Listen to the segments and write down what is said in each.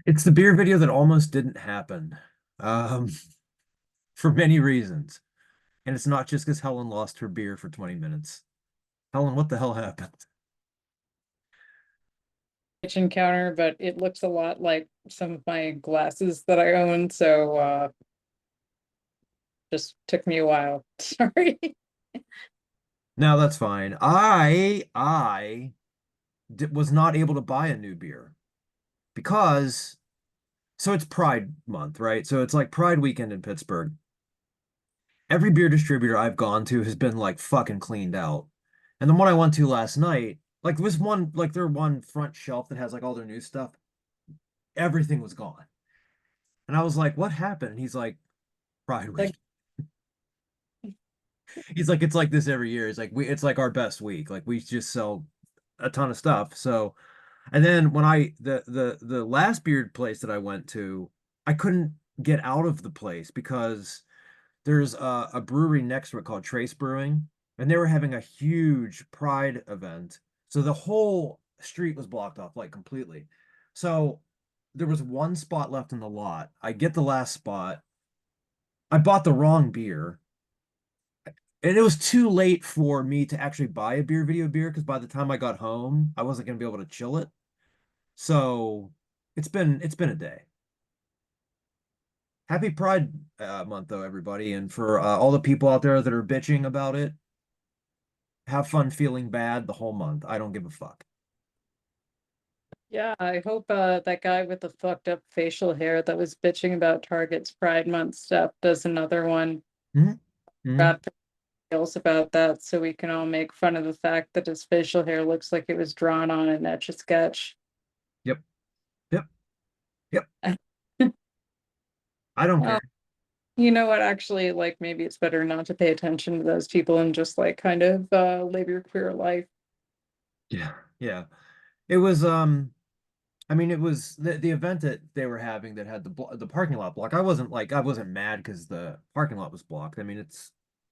It's the beer video that almost didn't happen, um, for many reasons. And it's not just because Helen lost her beer for 20 minutes. Helen, what the hell happened? Kitchen counter, but it looks a lot like some of my glasses that I own, so just took me a while. Sorry. Now that's fine. Was not able to buy a new beer because so it's Pride month, right? So it's like Pride weekend in Pittsburgh. Every beer distributor I've gone to has been like fucking cleaned out. And the one I went to last night, like there was one like their one front shelf that has like all their new stuff. Everything was gone. And I was like, what happened? And he's like, Pride Like, week. He's like, it's like this every year. It's like it's like our best week. Like we just sell a ton of stuff. So, and then when the last beer place that I went to, I couldn't get out of the place because there's a brewery next to it called Trace Brewing, and they were having a huge Pride event. So the whole street was blocked off like completely. So there was one spot left in the lot. I get the last spot. I bought the wrong beer. And it was too late for me to actually buy a beer video beer because by the time I got home, I wasn't gonna be able to chill it. So it's been a day. Happy Pride month though, everybody, and for all the people out there that are bitching about it, have fun feeling bad the whole month. I don't give a fuck. yeah, I hope that guy with the fucked up facial hair that was bitching about Target's Pride Month stuff does another one. Hmm. Hmm. Got feels about that so we can all make fun of the fact that his facial hair looks like it was drawn on an Etch a Sketch. Yep. Yep. Yep. I don't Well, care. you know what? Actually, like maybe it's better not to pay attention to those people and just like kind of live your queer life. Yeah. Yeah. It was I mean, it was the event that they were having that had the parking lot blocked. I wasn't mad because the parking lot was blocked. I mean,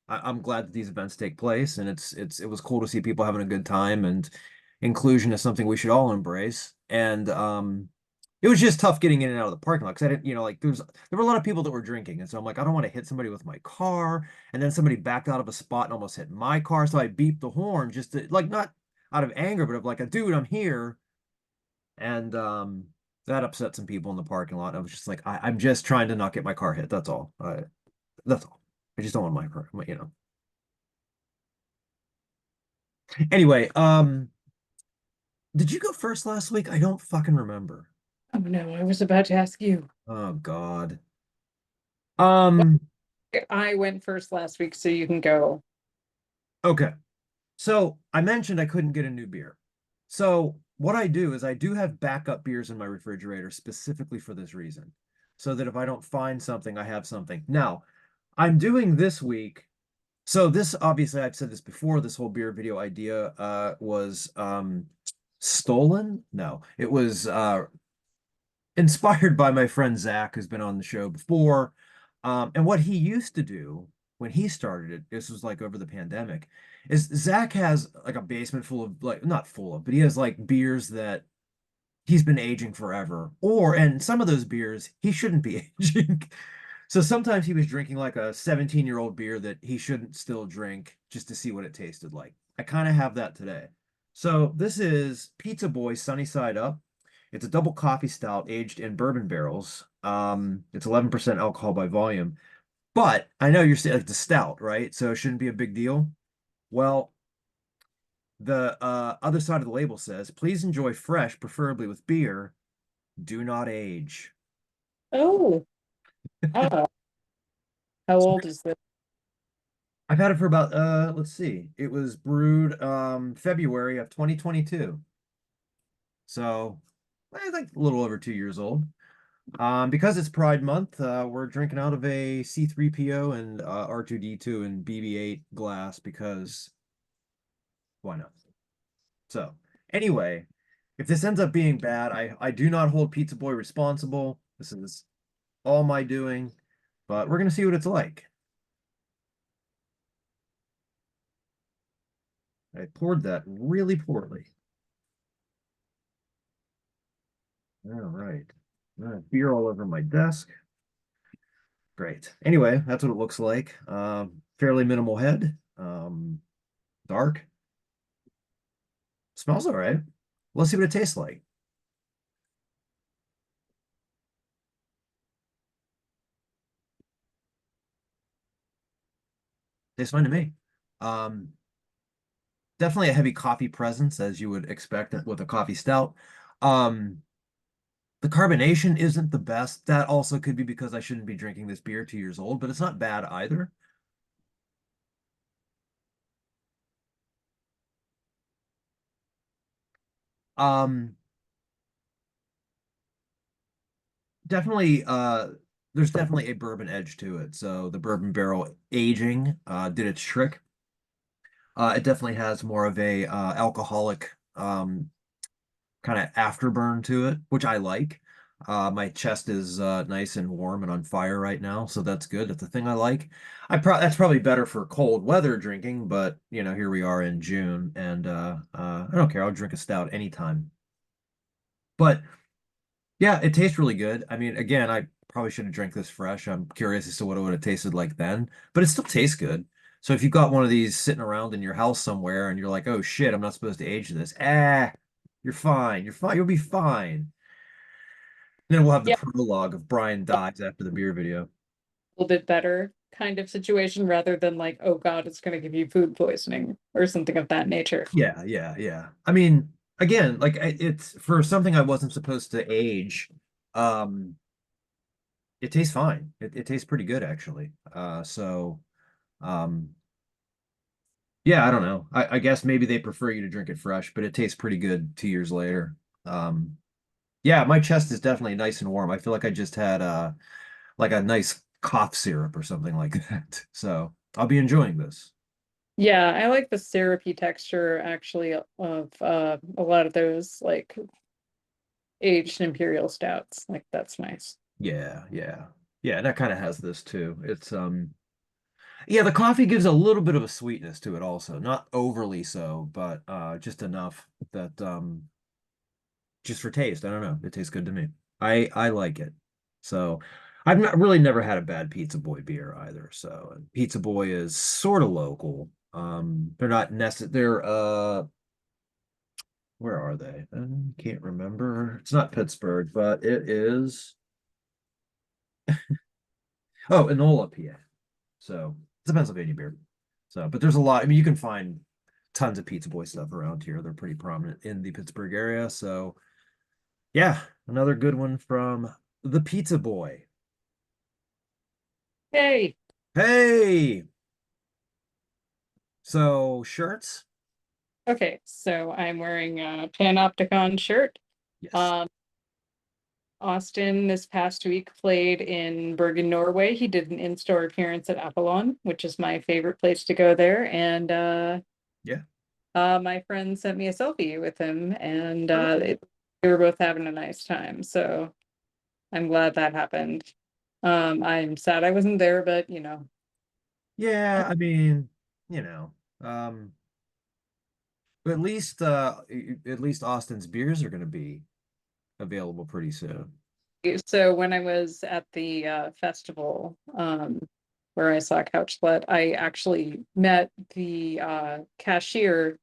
I'm glad that these events take place, and it was cool to see people having a good time, and inclusion is something we should all embrace. And it was just tough getting in and out of the parking lot because I didn't, like there were a lot of people that were drinking, and so I'm like, I don't want to hit somebody with my car, and then somebody backed out of a spot and almost hit my car, so I beeped the horn just to like not out of anger, but of like a dude, I'm here. And that upset some people in the parking lot. I was just like, I'm just trying to not get my car hit. That's all. That's all. I just don't want my car. Anyway, did you go first last week? I don't fucking remember. Oh no, I was about to ask you. Oh God. Well, Um, I went first last week, so you can go. okay. So I mentioned I couldn't get a new beer. So what I do is I do have backup beers in my refrigerator specifically for this reason. So that if I don't find something, I have something. Now, I'm doing this week. So this obviously I've said this before, this whole beer video idea was stolen. No, it was inspired by my friend Zach, who's been on the show before. And what he used to do when he started it, this was like over the pandemic, is Zach has like a basement full of like not full of, but he has like beers that he's been aging forever. And some of those beers he shouldn't be aging. So sometimes he was drinking like a 17-year-old beer that he shouldn't still drink just to see what it tasted like. I kind of have that today. So this is Pizza Boy Sunny Side Up. It's a double coffee stout aged in bourbon barrels. It's 11% alcohol by volume. But I know you're saying like the stout, right? So it shouldn't be a big deal. Well, the other side of the label says, please enjoy fresh, preferably with beer. Do not age. Oh, ah, how old is this? I've had it for about let's see. It was brewed February of 2022. So I think a little over 2 years old. Because it's Pride Month, we're drinking out of a C3PO and R2D2 and BB8 glass because why not? So anyway, if this ends up being bad, I do not hold Pizza Boy responsible. This is all my doing, but we're gonna see what it's like. I poured that really poorly. All right. Beer all over my desk. Great. Anyway, that's what it looks like. Fairly minimal head. Dark. Smells all right. Let's see what it tastes like. Tastes fine to me. Um, Definitely a heavy coffee presence, as you would expect with a coffee stout. Um, the carbonation isn't the best. That also could be because I shouldn't be drinking this beer 2 years old, but it's not bad either. Um, Definitely, there's definitely a bourbon edge to it. So the bourbon barrel aging did its trick. It definitely has more of a alcoholic kind of afterburn to it, which I like. My chest is nice and warm and on fire right now, so that's good. That's the thing I like. That's probably better for cold weather drinking, but here we are in June, and I don't care. I'll drink a stout anytime. But yeah, it tastes really good. I mean, again, I probably should have drank this fresh. I'm curious as to what it would have tasted like then, but it still tastes good. So if you've got one of these sitting around in your house somewhere and you're like, oh shit, I'm not supposed to age this. You're fine. You're fine. You'll be fine. Then we'll have the Yeah, prologue of Brian dies after the beer video. a little bit better kind of situation rather than like, oh God, it's going to give you food poisoning or something of that nature. Yeah, yeah, yeah. I mean, again, like it's for something I wasn't supposed to age. Um, it tastes fine. It tastes pretty good actually. Um, yeah, I don't know. I guess maybe they prefer you to drink it fresh, but it tastes pretty good 2 years later. Um, yeah, my chest is definitely nice and warm. I feel like I just had like a nice cough syrup or something like that. So I'll be enjoying this. Yeah, I like the syrupy texture actually of a lot of those like aged imperial stouts. Like that's nice. Yeah, yeah. Yeah, and that kind of has this too. It's yeah, the coffee gives a little bit of a sweetness to it also. Not overly so, but just enough that just for taste. I don't know. It tastes good to me. I like it. So I've not really never had a bad Pizza Boy beer either. So and Pizza Boy is sort of local. They're not necessarily they're where are they? Can't remember. It's not Pittsburgh, but it is Enola, PA. So it's a Pennsylvania beer. So, but there's a lot. I mean, you can find tons of Pizza Boy stuff around here. They're pretty prominent in the Pittsburgh area. So yeah, another good one from the Pizza Boy. Hey, Hey, so shirts? okay, so I'm wearing a Panopticon shirt. Yes. Um, Austin this past week played in Bergen, Norway. He did an in-store appearance at Apollon, which is my favorite place to go there. And Yeah. my friend sent me a selfie with him, and Oh. they were both having a nice time. So I'm glad that happened. I'm sad I wasn't there, but Yeah, I mean, you know, um, at least Austin's beers are going to be available pretty soon. so when I was at the festival, where I saw Couchlet, I actually met the cashier,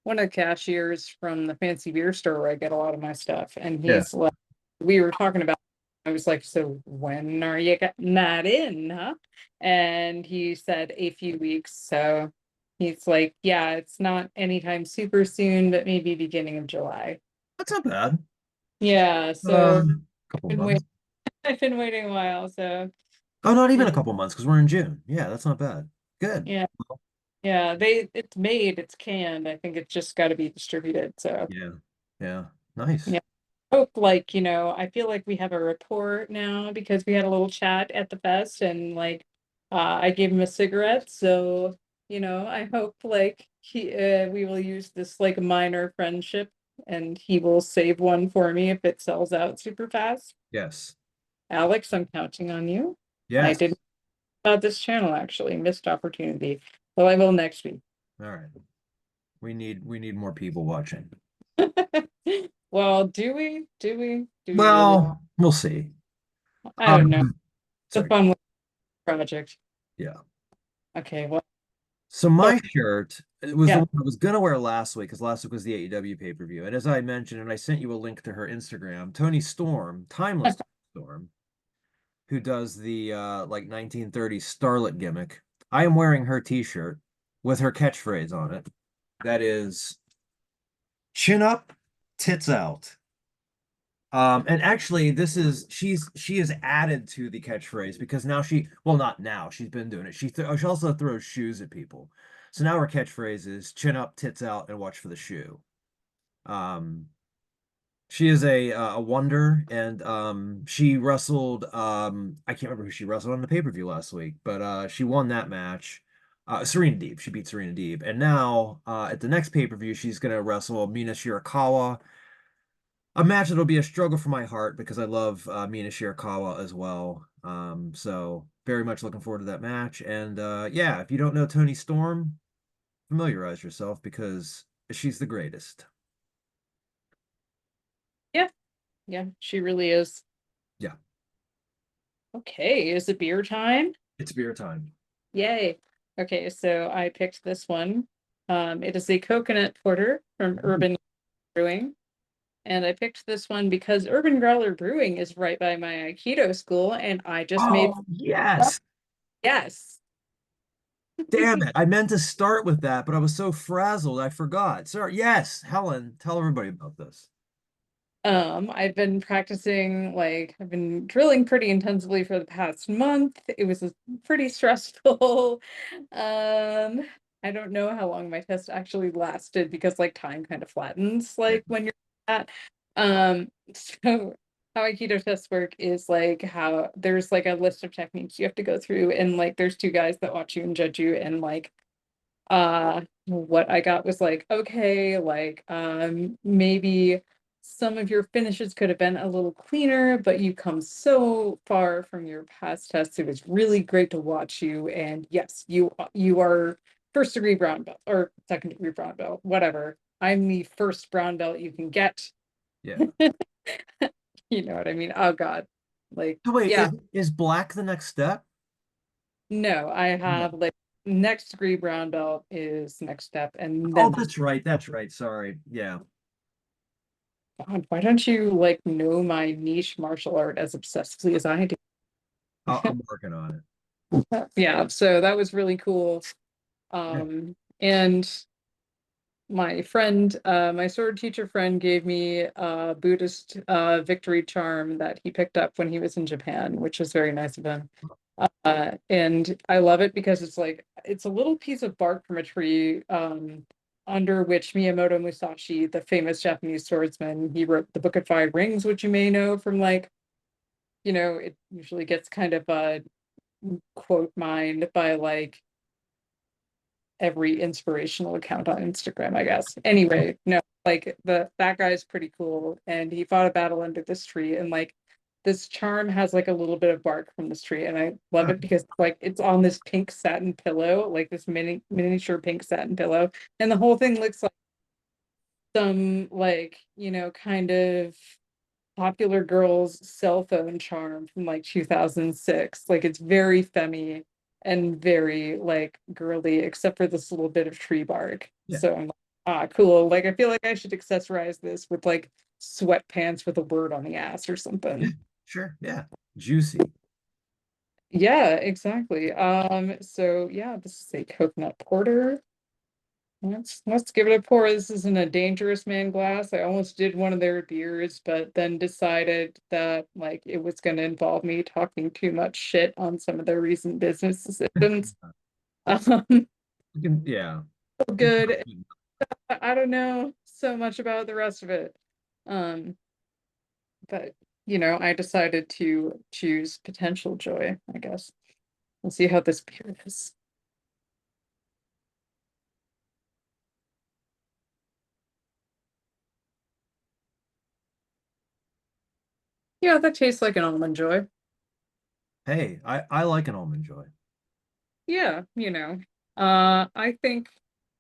one of the cashiers from the fancy beer store where I get a lot of my stuff. And Yeah. he's like, we were talking about, I was like, so when are you getting that in, huh? And he said a few weeks. So he's like, yeah, it's not anytime super soon, but maybe beginning of July. That's not bad. Yeah, so Couple been waiting, months. I've been waiting a while, so Oh, not even yeah, a couple months because we're in June. Yeah, that's not bad. Good. yeah, yeah. It's made, it's canned. I think it's just got to be distributed. So Yeah. Yeah. Nice. yeah, hope like I feel like we have a rapport now because we had a little chat at the fest, and like I gave him a cigarette, so I hope like he we will use this like minor friendship, and he will save one for me if it sells out super fast. Yes. Alex, I'm counting on you. I Yes. didn't about this channel actually, missed opportunity. So I will next week. All right. We need more people watching. Well, do we? Do we? Do we really? Well, we'll see. I don't know. Um, It's a sorry. fun project. Yeah. Okay, well, So so my shirt, it was the yeah. one I was gonna wear last week because last week was the AEW pay-per-view. And as I mentioned, and I sent you a link to her Instagram, Toni Storm, Timeless Storm, who does the like 1930s starlet gimmick. I am wearing her t-shirt with her catchphrase on it. That is chin up, tits out. And actually, this is she is added to the catchphrase because now well, not now, she's been doing it. She also throws shoes at people. So now her catchphrase is chin up, tits out, and watch for the shoe. Um, she is a wonder, and she wrestled I can't remember who she wrestled on the pay-per-view last week, but she won that match. Serena Deeb, she beat Serena Deeb, and now at the next pay-per-view she's gonna wrestle Mina Shirakawa, a match that'll be a struggle for my heart because I love Mina Shirakawa as well. So very much looking forward to that match. And yeah, if you don't know Toni Storm, familiarize yourself because she's the greatest. Yeah, yeah, she really is. Yeah, Okay, is it beer time? it's beer time. Yay. Okay, so I picked this one. It is a coconut porter from Ooh. Urban Brewing. And I picked this one because Urban Growler Brewing is right by my Aikido school, and I just made, Oh, yes. yes. Damn it. I meant to start with that, but I was so frazzled I forgot. Sorry. Yes, Helen, tell everybody about this. I've been practicing, like, I've been drilling pretty intensively for the past month. It was pretty stressful. I don't know how long my test actually lasted because like time kind of flattens Yeah. like when you're at. So how Aikido tests work is like how there's like a list of techniques you have to go through, and like there's two guys that watch you and judge you, and like what I got was like, okay, like maybe some of your finishes could have been a little cleaner, but you come so far from your past tests. It was really great to watch you. And yes, you are first degree brown belt or second degree brown belt, whatever. I'm the first brown belt you can get. Yeah. You know what I mean? Oh God. Like, So wait, yeah, is black the next step? no, I No. have like next degree brown belt is next step, and Oh, then that's right. That's right. Sorry. Yeah. God, why don't you like know my niche martial art as obsessively as I do? I'm working on it. Yeah, so that was really cool. Yeah. And my friend, my sword teacher friend gave me a Buddhist victory charm that he picked up when he was in Japan, which was very nice of him. And I love it because it's like it's a little piece of bark from a tree, under which Miyamoto Musashi, the famous Japanese swordsman, he wrote the Book of Five Rings, which you may know from like, it usually gets kind of quote mined by like every inspirational account on Instagram, I guess. Anyway, no, like that guy's pretty cool, and he fought a battle under this tree, and like this charm has like a little bit of bark from this tree, and I love Huh. it because like it's on this pink satin pillow, like this miniature pink satin pillow, and the whole thing looks like some like kind of popular girl's cell phone charm from like 2006. Like it's very femmy and very like girly, except for this little bit of tree bark. Yeah. So I'm like, cool. Like I feel like I should accessorize this with like sweatpants with a word on the ass or Yeah. something. Sure. Yeah. Juicy. Yeah, exactly. So yeah, this is a coconut porter. Let's give it a pour. This isn't a dangerous man glass. I almost did one of their beers, but then decided that like it was going to involve me talking too much shit on some of their recent business decisions. Um, Yeah. good. I don't know so much about the rest of it. Um, but I decided to choose potential joy, I guess. Let's see how this beer is. Yeah, that tastes like an almond joy. Hey, I like an almond joy. Yeah, I think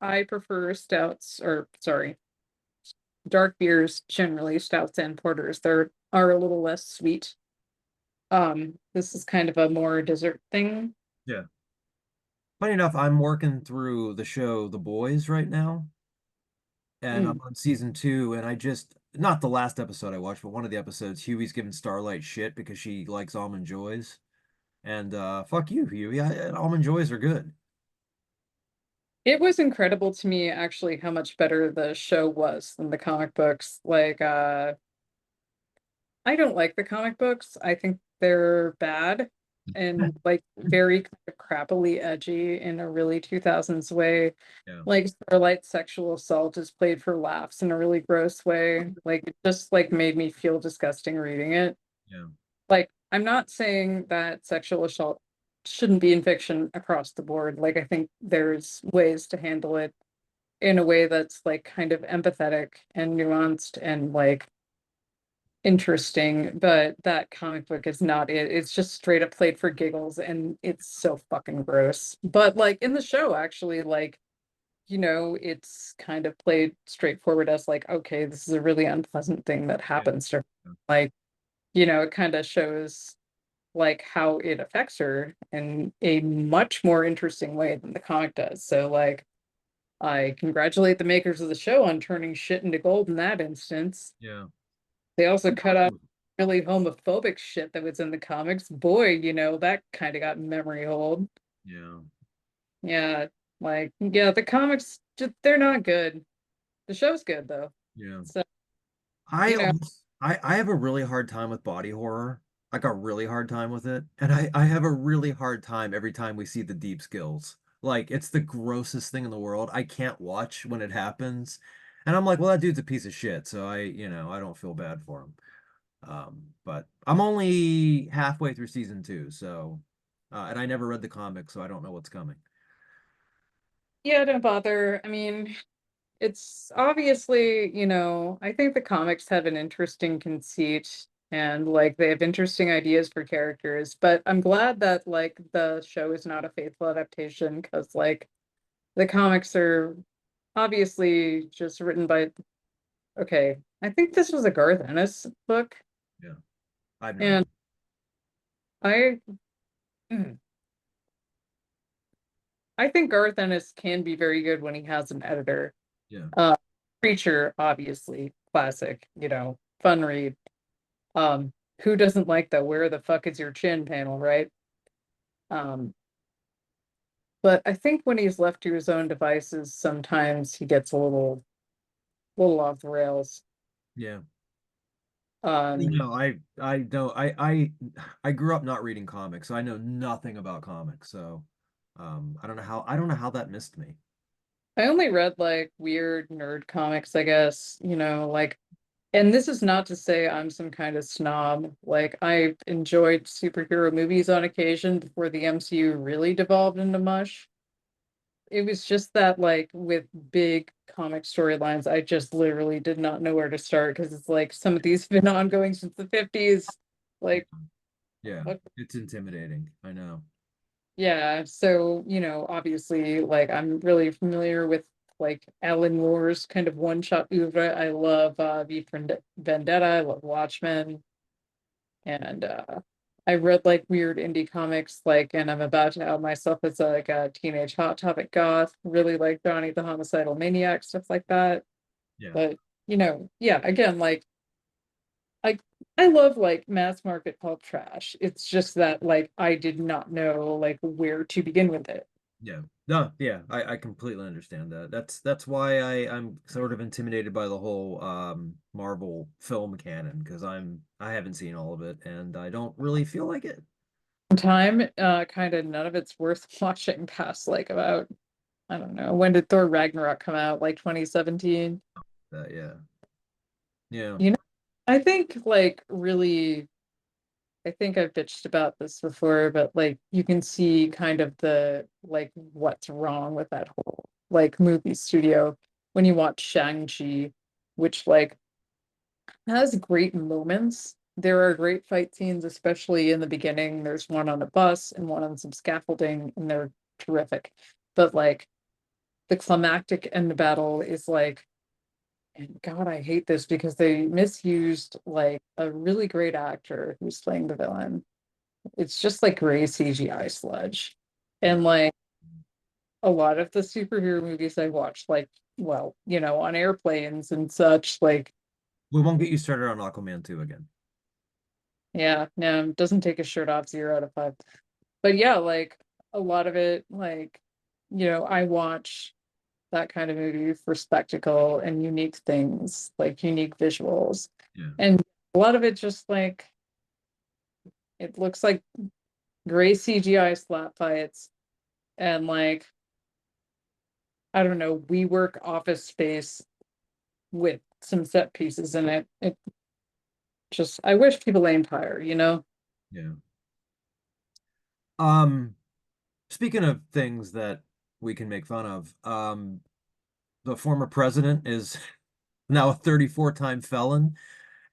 I prefer stouts, or sorry, dark beers, generally stouts and porters, they're are a little less sweet. This is kind of a more dessert thing. Yeah. Funny enough, I'm working through the show The Boys right now, and I'm Mm. on season two, and I just not the last episode I watched, but one of the episodes, Huey's giving Starlight shit because she likes almond joys. And fuck you, Huey. Almond joys are good. It was incredible to me actually how much better the show was than the comic books. Like, I don't like the comic books. I think they're bad and like very kind of crappily edgy in a really 2000s way. Yeah, Like Starlight sexual assault is played for laughs in a really gross way. Like it just like made me feel disgusting reading it. yeah, Like I'm not saying that sexual assault shouldn't be in fiction across the board. Like I think there's ways to handle it in a way that's like kind of empathetic and nuanced and like interesting, but that comic book is not it. It's just straight up played for giggles and it's so fucking gross. But like in the show, actually, like, it's kind of played straightforward as like, okay, this is a really unpleasant thing that yeah, happens to her. yeah, Like, it kind of shows like how it affects her in a much more interesting way than the comic does. So like I congratulate the makers of the show on turning shit into gold in that instance. yeah. They also cut out really homophobic shit that was in the comics. Boy, that kind of got memory hold. Yeah, Yeah, like, yeah, the comics, just, they're not good. The show's good though. yeah. So, I you know, almost I have a really hard time with body horror. Like a really hard time with it. And I have a really hard time every time we see the deep skills. Like it's the grossest thing in the world. I can't watch when it happens. And I'm like, well, that dude's a piece of shit. So I don't feel bad for him. But I'm only halfway through season two, so and I never read the comic, so I don't know what's coming. yeah, don't bother. I mean, it's obviously, I think the comics have an interesting conceit and like they have interesting ideas for characters, but I'm glad that like the show is not a faithful adaptation because like the comics are obviously just written by, okay, I think this was a Garth Ennis book, Yeah, I have no idea. and I mm, I think Garth Ennis can be very good when he has an editor. Yeah, Uh Preacher, obviously, classic, fun read. Who doesn't like the where the fuck is your chin panel, right? Um, but I think when he's left to his own devices, sometimes he gets a little off the rails. yeah. Um, I don't I grew up not reading comics, so I know nothing about comics. So I don't know how that missed me. I only read like weird nerd comics, I guess, like, and this is not to say I'm some kind of snob. Like, I enjoyed superhero movies on occasion before the MCU really devolved into mush. It was just that, like, with big comic storylines, I just literally did not know where to start because it's like some of these have been ongoing since the 50s. Like, Yeah, what? it's intimidating. I know. Yeah. So, obviously, like, I'm really familiar with like Alan Moore's kind of one-shot oeuvre. I love V for Vendetta. I love Watchmen. And I read like weird indie comics, like, and I'm about to out myself as like a teenage hot topic goth. Really like Donnie the Homicidal Maniac, stuff like that. Yeah, But yeah, again, like I I love like mass market pulp trash. It's just that like I did not know like where to begin with it. yeah. No, yeah, I completely understand that. That's why I'm sort of intimidated by the whole Marvel film canon because I haven't seen all of it and I don't really feel like it. Time, kind of none of it's worth watching past like about, I don't know, when did Thor Ragnarok come out? Like 2017. Yeah. Yeah. You know, I think like really I think I've bitched about this before, but like you can see kind of the like what's wrong with that whole like movie studio when you watch Shang-Chi, which like has great moments. There are great fight scenes, especially in the beginning. There's one on a bus and one on some scaffolding, and they're terrific. But like the climactic end battle is like and God, I hate this because they misused like a really great actor who's playing the villain. It's just like gray CGI sludge. And like a lot of the superhero movies I watch, like, well, on airplanes and such, like, We won't get you started on Aquaman 2 again. yeah, no, doesn't take a shirt off 0 out of 5. But yeah, like a lot of it, like, I watch that kind of movie for spectacle and unique things, like unique visuals. Yeah. And a lot of it just like it looks like gray CGI slap fights and like I don't know, we work office space with some set pieces in it. It just I wish people aimed higher. Yeah. Um, Speaking of things that we can make fun of, the former president is now a 34-time felon.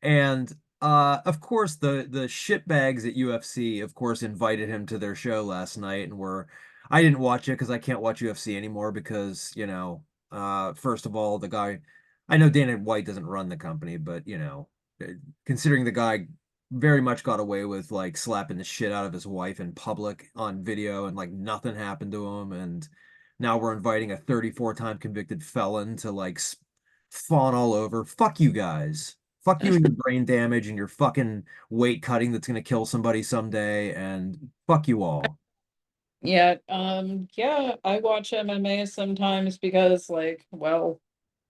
And of course the shitbags at UFC of course invited him to their show last night and were I didn't watch it because I can't watch UFC anymore because, first of all, the guy I know Dana White doesn't run the company, but uh, considering the guy very much got away with like slapping the shit out of his wife in public on video and like nothing happened to him, and now we're inviting a 34-time convicted felon to like fawn all over. Fuck you guys. Fuck you and your brain damage and your fucking weight cutting that's gonna kill somebody someday, and fuck you all. Yeah, yeah, I watch MMA sometimes because like, well,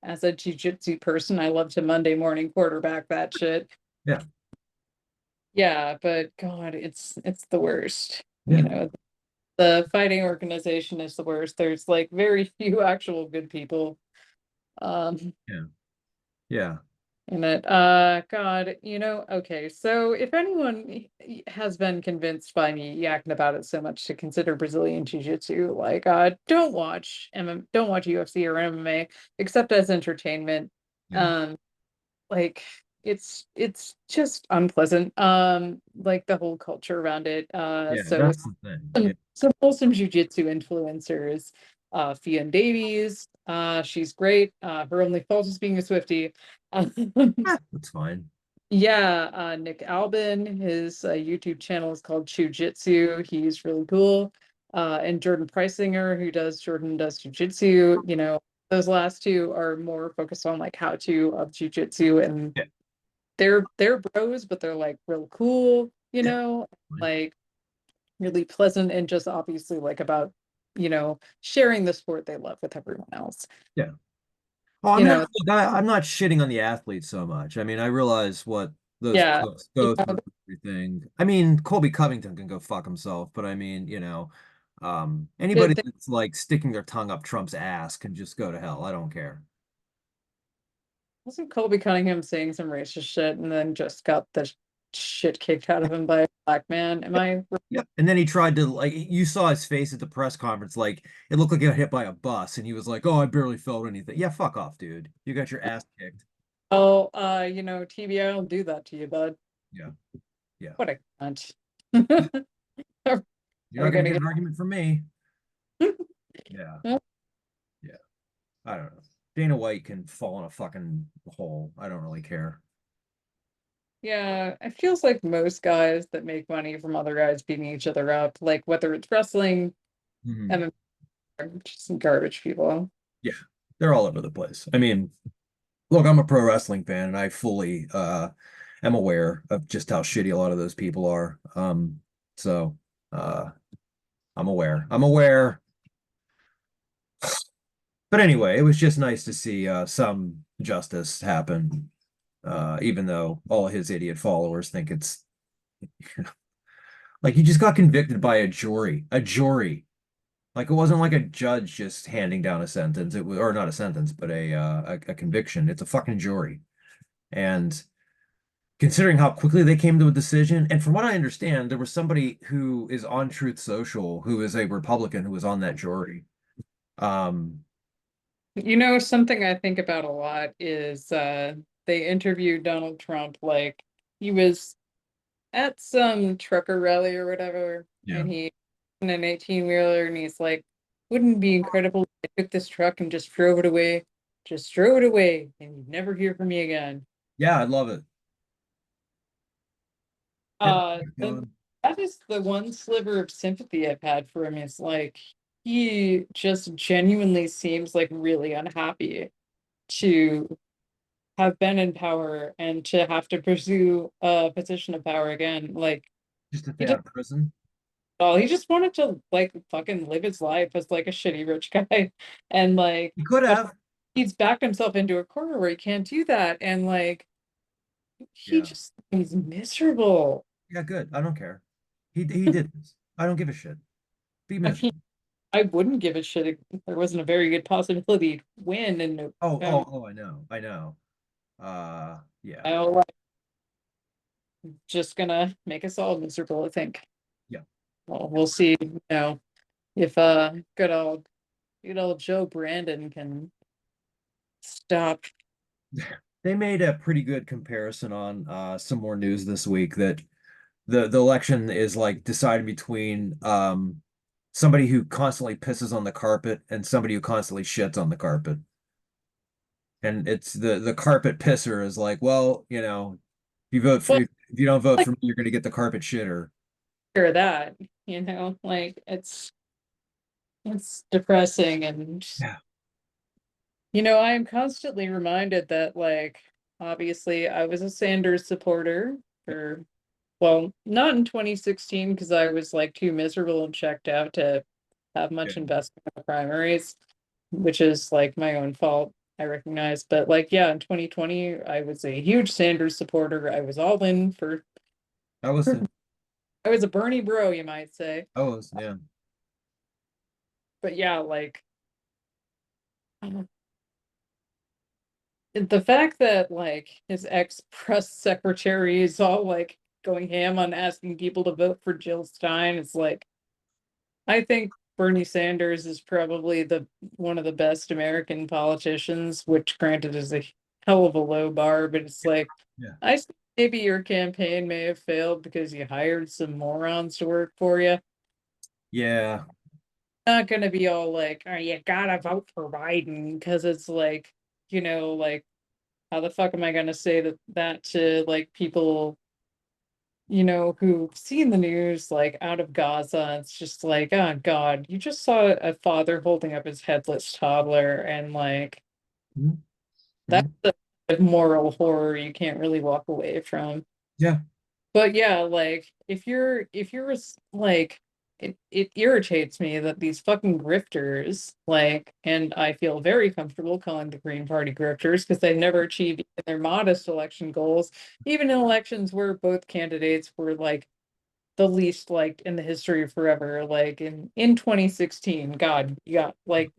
as a jiu-jitsu person, I love to Monday morning quarterback that shit. Yeah, Yeah, but God, it's the worst. yeah, The fighting organization is the worst. There's like very few actual good people um yeah, yeah, in it. God, okay. So if anyone has been convinced by me yakking about it so much to consider Brazilian Jiu-Jitsu, like don't watch UFC or MMA except as entertainment. yeah, Um like it's just unpleasant. Like the whole culture around it. yeah. So That's the thing. Yeah, some wholesome jujitsu influencers. Fionn Davies, she's great. Her only fault is being a Swiftie. that's fine. Yeah, Nick Albin, his YouTube channel is called Jujitsu. He's really cool. And Jordan Preisinger, who does Jordan Does Jujitsu. Those last two are more focused on like how to of jujitsu, and Yeah, they're bros, but they're like real cool, yeah, fine. like really pleasant and just obviously like about, sharing the sport they love with everyone else. Yeah. Oh, You know, I'm not shitting on the athletes so much. I mean, I realize what those yeah. folks You go know, through, everything. I mean, Colby Covington can go fuck himself, but I mean, the anybody thing that's like sticking their tongue up Trump's ass can just go to hell. I don't care. wasn't Colby Cunningham saying some racist shit and then just got the shit kicked out of him by a black man? Am I Yep. And then he tried to like you saw his face at the press conference, like it looked like he got hit by a bus, and he was like, "Oh, I barely felt anything." Yeah, fuck off, dude. You got your ass kicked. oh TBI will do that to you, bud. Yeah, yeah. What a cunt. Are You're not we gonna gonna get get an argument from me. Yeah, yeah. I don't know. Dana White can fall in a fucking hole. I don't really care. Yeah, it feels like most guys that make money from other guys beating each other up, like whether it's wrestling, Mhm. MMA, are just some garbage people. Yeah, they're all over the place. I mean, look, I'm a pro wrestling fan, and I fully am aware of just how shitty a lot of those people are. So uh, I'm aware. I'm aware. But anyway, it was just nice to see some justice happen, even though all his idiot followers think it's like he just got convicted by a jury. A jury. Like it wasn't like a judge just handing down a sentence. It was, or not a sentence, but a conviction. It's a fucking jury. And considering how quickly they came to a decision, and from what I understand, there was somebody who is on Truth Social who is a Republican who was on that jury. Um, Something I think about a lot is they interviewed Donald Trump like he was at some trucker rally or whatever, yeah. and he in an 18-wheeler and he's like, wouldn't it be incredible if I took this truck and just drove it away? just throw it away and you never hear from me again. Yeah, I love it. Get the And going. that is the one sliver of sympathy I've had for him. Is like he just genuinely seems like really unhappy to have been in power and to have to pursue a position of power again. Like Just to he stay just out of prison. well, he just wanted to like fucking live his life as like a shitty rich guy. And like He could but have. he's backed himself into a corner where he can't do that. And like he Yeah. just he's miserable. Yeah, good. I don't care. He did this. I don't give a shit. Be I mean, miserable. I wouldn't give a shit if there wasn't a very good possibility to win in Oh, oh, November. oh, I know. I know. Yeah. I like, just gonna make us all miserable, I think. Yeah. Well, we'll see, if good old Joe Brandon can stop. They made a pretty good comparison on some more news this week that the election is like decided between somebody who constantly pisses on the carpet and somebody who constantly shits on the carpet. And it's the carpet pisser is like, well, if you vote for Well, if you don't vote like for me, you're gonna get the carpet shitter. hear that, like it's depressing and Yeah. I'm constantly reminded that like obviously I was a Sanders supporter for well, not in 2016 because I was like too miserable and checked out to have Yeah. much investment in the primaries, which is like my own fault, I recognize. But like, yeah, in 2020, I was a huge Sanders supporter. I was all in for, I was too. I was a Bernie bro, you might say. I was, yeah. But yeah, like the fact that like his ex press secretary is all like going ham on asking people to vote for Jill Stein is like, I think Bernie Sanders is probably the one of the best American politicians, which granted is a hell of a low bar, but it's like Yeah. maybe your campaign may have failed because you hired some morons to work for you. Yeah. Not gonna be all like, oh, you gotta vote for Biden because it's like, like how the fuck am I gonna say that to like people who've seen the news like out of Gaza? It's just like, oh God, you just saw a father holding up his headless toddler, and like Mhm. that's Mhm. a moral horror you can't really walk away from. Yeah. But yeah, like like it irritates me that these fucking grifters, like, and I feel very comfortable calling the Green Party grifters because they never achieved even their modest election goals, even in elections where both candidates were like the least liked in the history of forever. Like in 2016, God, you got like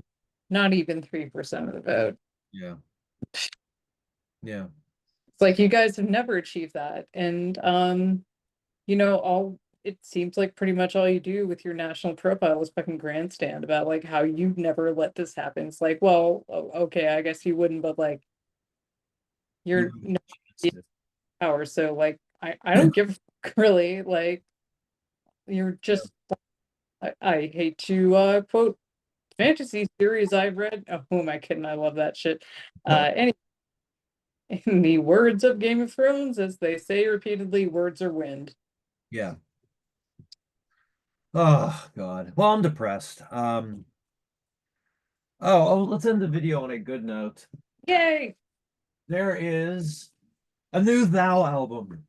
not even 3% of the vote. Yeah. Yeah. It's like you guys have never achieved that. And all it seems like pretty much all you do with your national profile is fucking grandstand about like how you never let this happen. It's like, well, okay, I guess you wouldn't, but like You you're have no a chance power. So like I don't give a fuck, really. Like you're Yeah. just I hate to quote fantasy series I've read. Oh, who am I kidding? I love that shit. Any in the words of Game of Thrones, as they say repeatedly, words are wind. Yeah. Oh God. Well, I'm depressed. Let's end the video on a good note. Yay! There is a new Thou album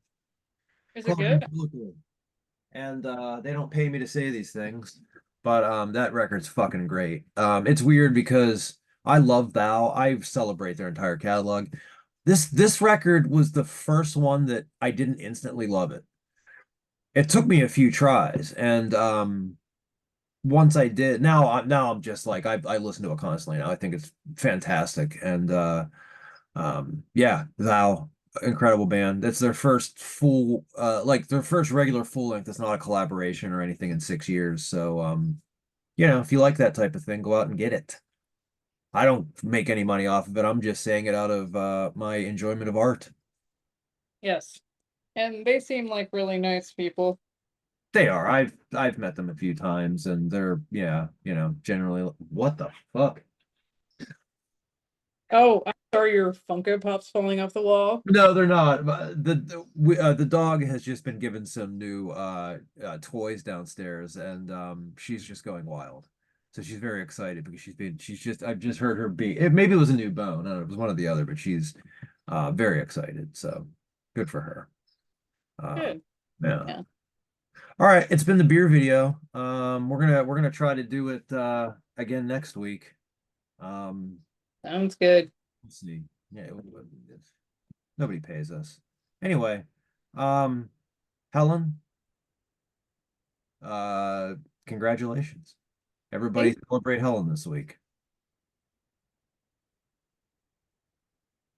Is it called good? Umbilical. And they don't pay me to say these things, but that record's fucking great. It's weird because I love Thou. I celebrate their entire catalog. This record was the first one that I didn't instantly love it. It took me a few tries, and once I did, now I'm just like I listen to it constantly now. I think it's fantastic, and yeah, Thou, incredible band. That's their first full like their first regular full length. It's not a collaboration or anything in 6 years. So if you like that type of thing, go out and get it. I don't make any money off of it. I'm just saying it out of my enjoyment of art. Yes. And they seem like really nice people. They are. I've met them a few times and they're, yeah, generally what the fuck? Oh, I'm sorry, your Funko Pop's falling off the wall. No, they're not. But the dog has just been given some new toys downstairs, and she's just going wild. So she's very excited because she's just I've just heard her be maybe it was a new bone. I don't know, it was one or the other, but she's very excited. So good for her. Uh Good. yeah. Yeah. All right, it's been the beer video. We're gonna try to do it again next week. Um Sounds good. let's see. Yeah, nobody pays us. Anyway, um Helen, uh, congratulations. Everybody Thank celebrate Helen this week.